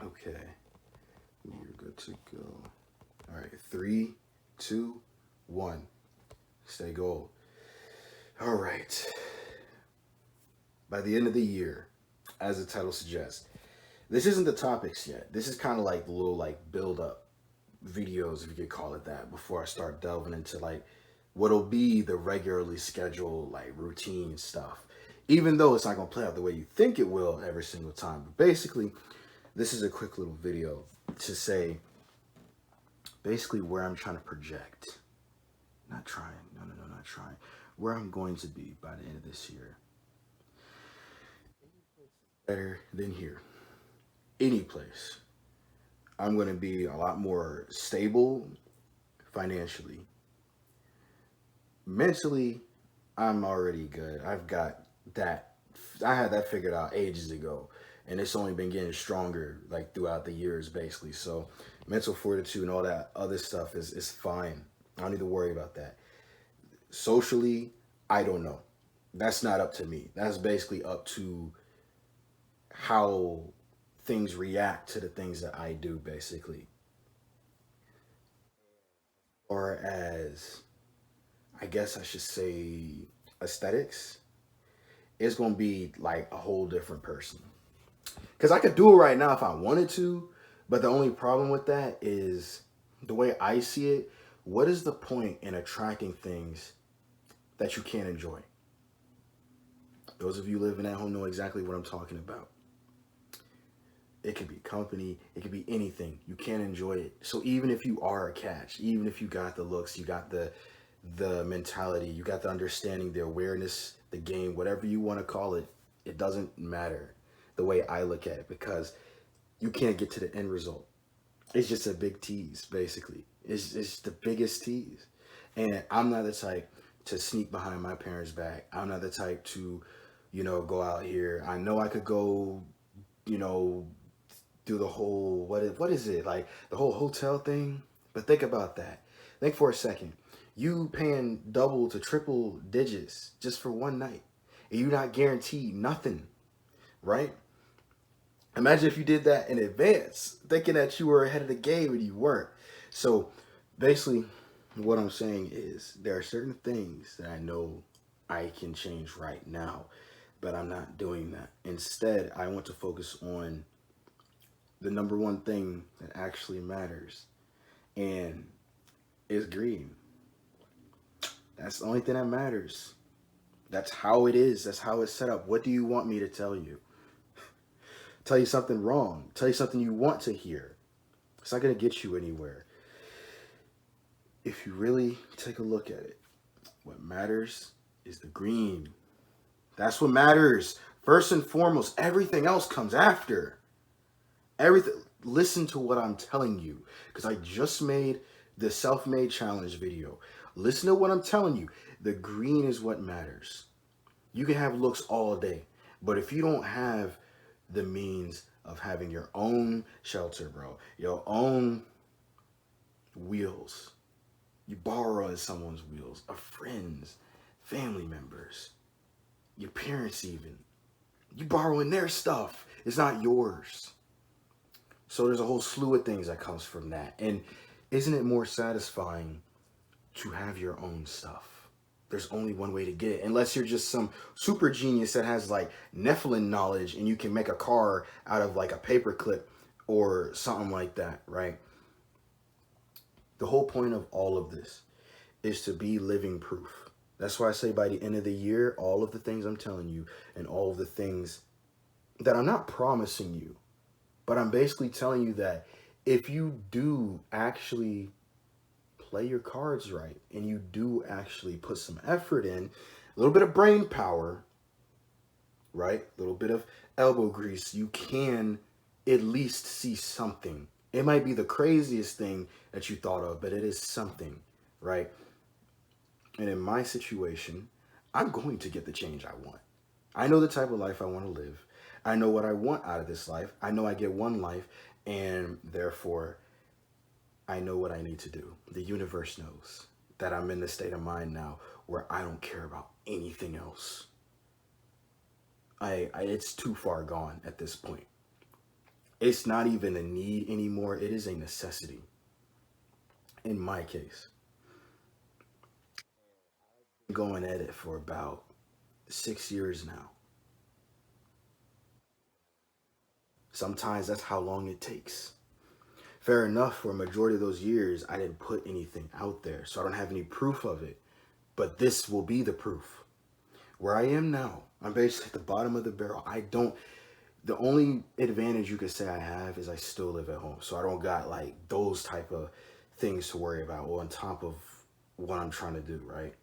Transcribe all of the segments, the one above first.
Okay, you're good to go. All right, three, two, one. Stay gold. All right. By the end of the year, as the title suggests, this isn't the topics yet. This is kind of like the little like build up videos, if you could call it that, before I start delving into like what'll be the regularly scheduled like routine stuff. Even though it's not gonna play out the way you think it will every single time. But basically, this is a quick little video to say basically where I'm trying to project. Not trying, no, not trying. Where I'm going to be by the end of this year. Better than here. Any place. I'm going to be a lot more stable financially. Mentally, I'm already good. I've got that. I had that figured out ages ago, and it's only been getting stronger like throughout the years, basically. So, mental fortitude and all that other stuff is fine. I don't need to worry about that. Socially, I don't know. That's not up to me. That's basically up to how things react to the things that I do, basically. Or as I guess I should say aesthetics, it's gonna be like a whole different person. Because I could do it right now if I wanted to, but the only problem with that is the way I see it. What is the point in attracting things that you can't enjoy? Those of you living at home know exactly what I'm talking about. It could be company, it could be anything. You can't enjoy it. So even if you are a catch, even if you got the looks, you got the mentality, you got the understanding, the awareness, the game, whatever you want to call it, it doesn't matter the way I look at it because you can't get to the end result. It's just a big tease, basically. It's the biggest tease. And I'm not the type to sneak behind my parents' back. I'm not the type to, go out here. I know I could go, you know, do the whole what is it like the whole hotel thing? But think about that. Think for a second. You paying double to triple digits just for one night, and you're not guaranteed nothing, right? Imagine if you did that in advance, thinking that you were ahead of the game and you weren't. So basically, what I'm saying is there are certain things that I know I can change right now, but I'm not doing that. Instead, I want to focus on the number one thing that actually matters, and is green. That's the only thing that matters. That's how it is. That's how it's set up. What do you want me to tell you? Tell you something wrong. Tell you something you want to hear. It's not going to get you anywhere. If you really take a look at it, what matters is the green. That's what matters. First and foremost, everything else comes after. Everything. Listen to what I'm telling you because I just made the self-made challenge video. Listen to what I'm telling you. The green is what matters. You can have looks all day, but if you don't have the means of having your own shelter, bro, your own wheels, you borrow in someone's wheels, a friends, family members, your parents even, you borrowing their stuff. It's not yours. So there's a whole slew of things that comes from that. And isn't it more satisfying to have your own stuff? There's only one way to get it. Unless you're just some super genius that has like Nephilim knowledge and you can make a car out of like a paperclip or something like that, right? The whole point of all of this is to be living proof. That's why I say by the end of the year, all of the things I'm telling you and all of the things that I'm not promising you, but I'm basically telling you that if you do actually play your cards right and you do actually put some effort in, a little bit of brain power, right? A little bit of elbow grease, you can at least see something. It might be the craziest thing that you thought of, but it is something, right? And in my situation, I'm going to get the change I want. I know the type of life I want to live. I know what I want out of this life. I know I get one life, and therefore, I know what I need to do. The universe knows that I'm in the state of mind now where I don't care about anything else. It's too far gone at this point. It's not even a need anymore, it is a necessity in my case. Going at it for about 6 years now. Sometimes that's how long it takes. Fair enough, for a majority of those years, I didn't put anything out there, so I don't have any proof of it. But this will be the proof. Where I am now, I'm basically at the bottom of the barrel. I don't, the only advantage you could say I have is I still live at home. So I don't got like those type of things to worry about, or on top of what I'm trying to do, right?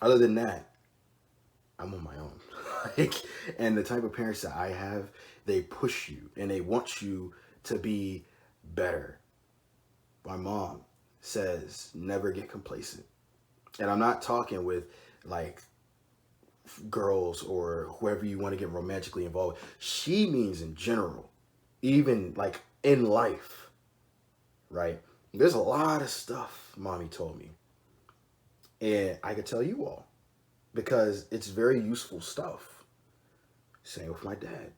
Other than that, I'm on my own. Like, and the type of parents that I have, they push you and they want you to be better. My mom says never get complacent. And I'm not talking with like girls or whoever you want to get romantically involved with. She means in general, even like in life, right? There's a lot of stuff mommy told me. And I could tell you all because it's very useful stuff. Same with my dad.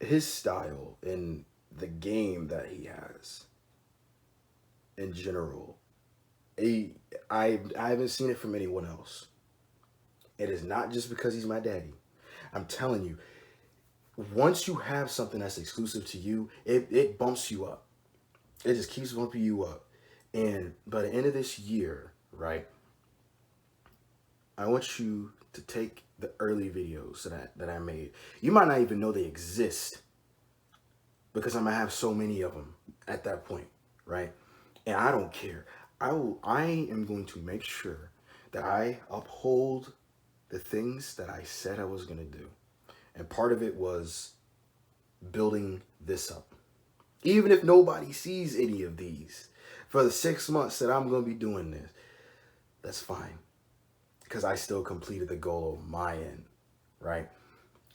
His style and the game that he has in general, he, I haven't seen it from anyone else. It is not just because he's my daddy. I'm telling you, once you have something that's exclusive to you, it bumps you up. It just keeps bumping you up. And by the end of this year, right, I want you to take the early videos that I made. You might not even know they exist because I'm gonna have so many of them at that point, right? And I don't care. I am going to make sure that I uphold the things that I said I was gonna do. And part of it was building this up. Even if nobody sees any of these for the 6 months that I'm gonna be doing this, that's fine. Because I still completed the goal on my end, right?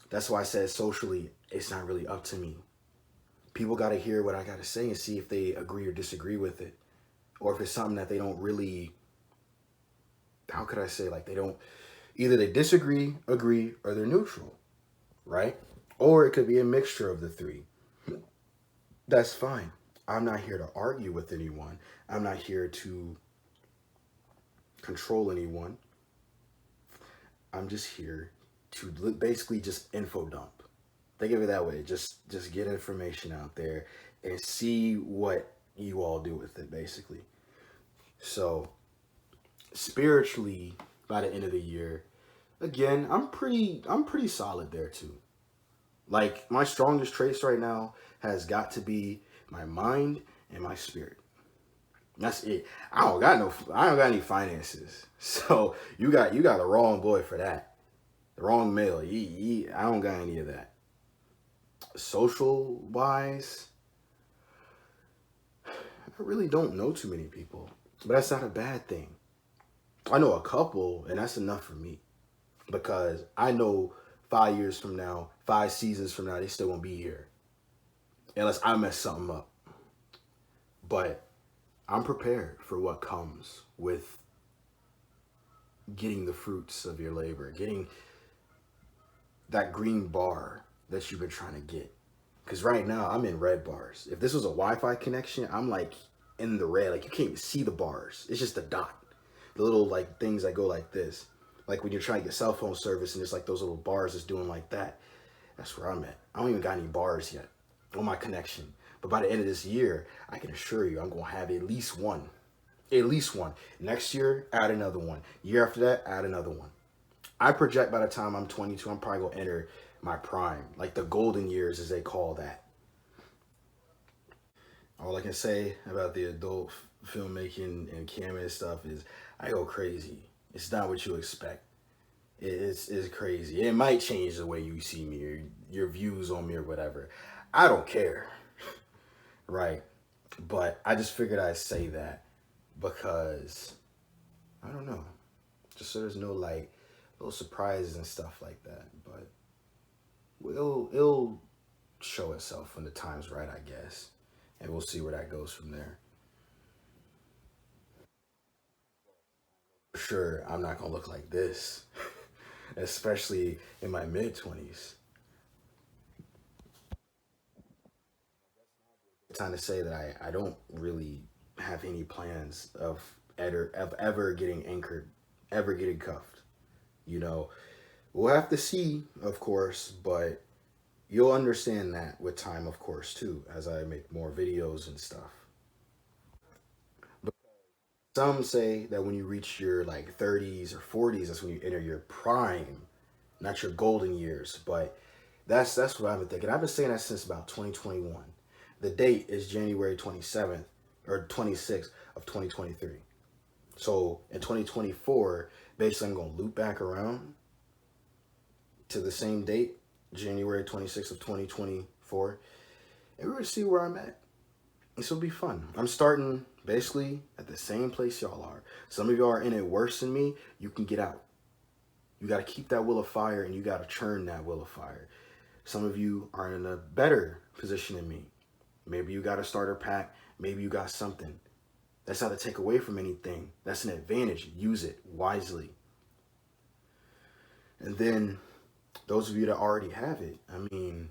That's why I said socially, it's not really up to me. People got to hear what I got to say and see if they agree or disagree with it. Or if it's something that they don't really, how could I say, like they don't, either they disagree, agree, or they're neutral, right? Or it could be a mixture of the three. That's fine. I'm not here to argue with anyone. I'm not here to control anyone. I'm just here to basically just info dump. Think of it that way. Just get information out there and see what you all do with it, basically. So spiritually, by the end of the year, again, I'm pretty solid there too. Like my strongest traits right now has got to be my mind and my spirit. That's it. I don't got any finances. So you got the wrong boy for that. The wrong male. I don't got any of that. Social wise, I really don't know too many people. But that's not a bad thing. I know a couple, and that's enough for me. Because I know 5 years from now, 5 seasons from now, they still won't be here. Unless I mess something up. But I'm prepared for what comes with getting the fruits of your labor, getting that green bar that you've been trying to get. Because right now I'm in red bars. If this was a Wi-Fi connection, I'm like in the red. Like you can't even see the bars. It's just a dot. The little like things that go like this. Like when you're trying to get cell phone service and it's like those little bars that's doing like that. That's where I'm at. I don't even got any bars yet on my connection. But by the end of this year, I can assure you I'm going to have at least one. At least one. Next year, add another one. Year after that, add another one. I project by the time I'm 22, I'm probably going to enter my prime. Like the golden years, as they call that. All I can say about the adult filmmaking and camera and stuff is I go crazy. It's not what you expect. It's crazy. It might change the way you see me or your views on me or whatever. I don't care, right? But I just figured I'd say that because I don't know, just so there's no like little surprises and stuff like that. But it'll show itself when the time's right, I guess, and we'll see where that goes from there. For sure, I'm not gonna look like this, especially in my mid 20s. trying to say that I don't really have any plans of ever getting anchored, ever getting cuffed. You know, we'll have to see, of course, but you'll understand that with time, of course, too, as I make more videos and stuff. But some say that when you reach your like 30s or 40s, that's when you enter your prime, not your golden years. But that's what I've been thinking. I've been saying that since about 2021. The date is January 27th or 26th of 2023. So in 2024, basically, I'm going to loop back around to the same date, January 26th of 2024, and we're going to see where I'm at. This will be fun. I'm starting basically at the same place y'all are. Some of y'all are in it worse than me. You can get out. You got to keep that will of fire and you got to churn that will of fire. Some of you are in a better position than me. Maybe you got a starter pack. Maybe you got something. That's not to take away from anything. That's an advantage. Use it wisely. And then those of you that already have it, I mean,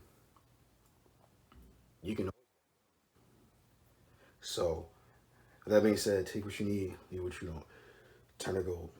you can. So, with that being said, take what you need, leave what you don't. Turn to gold.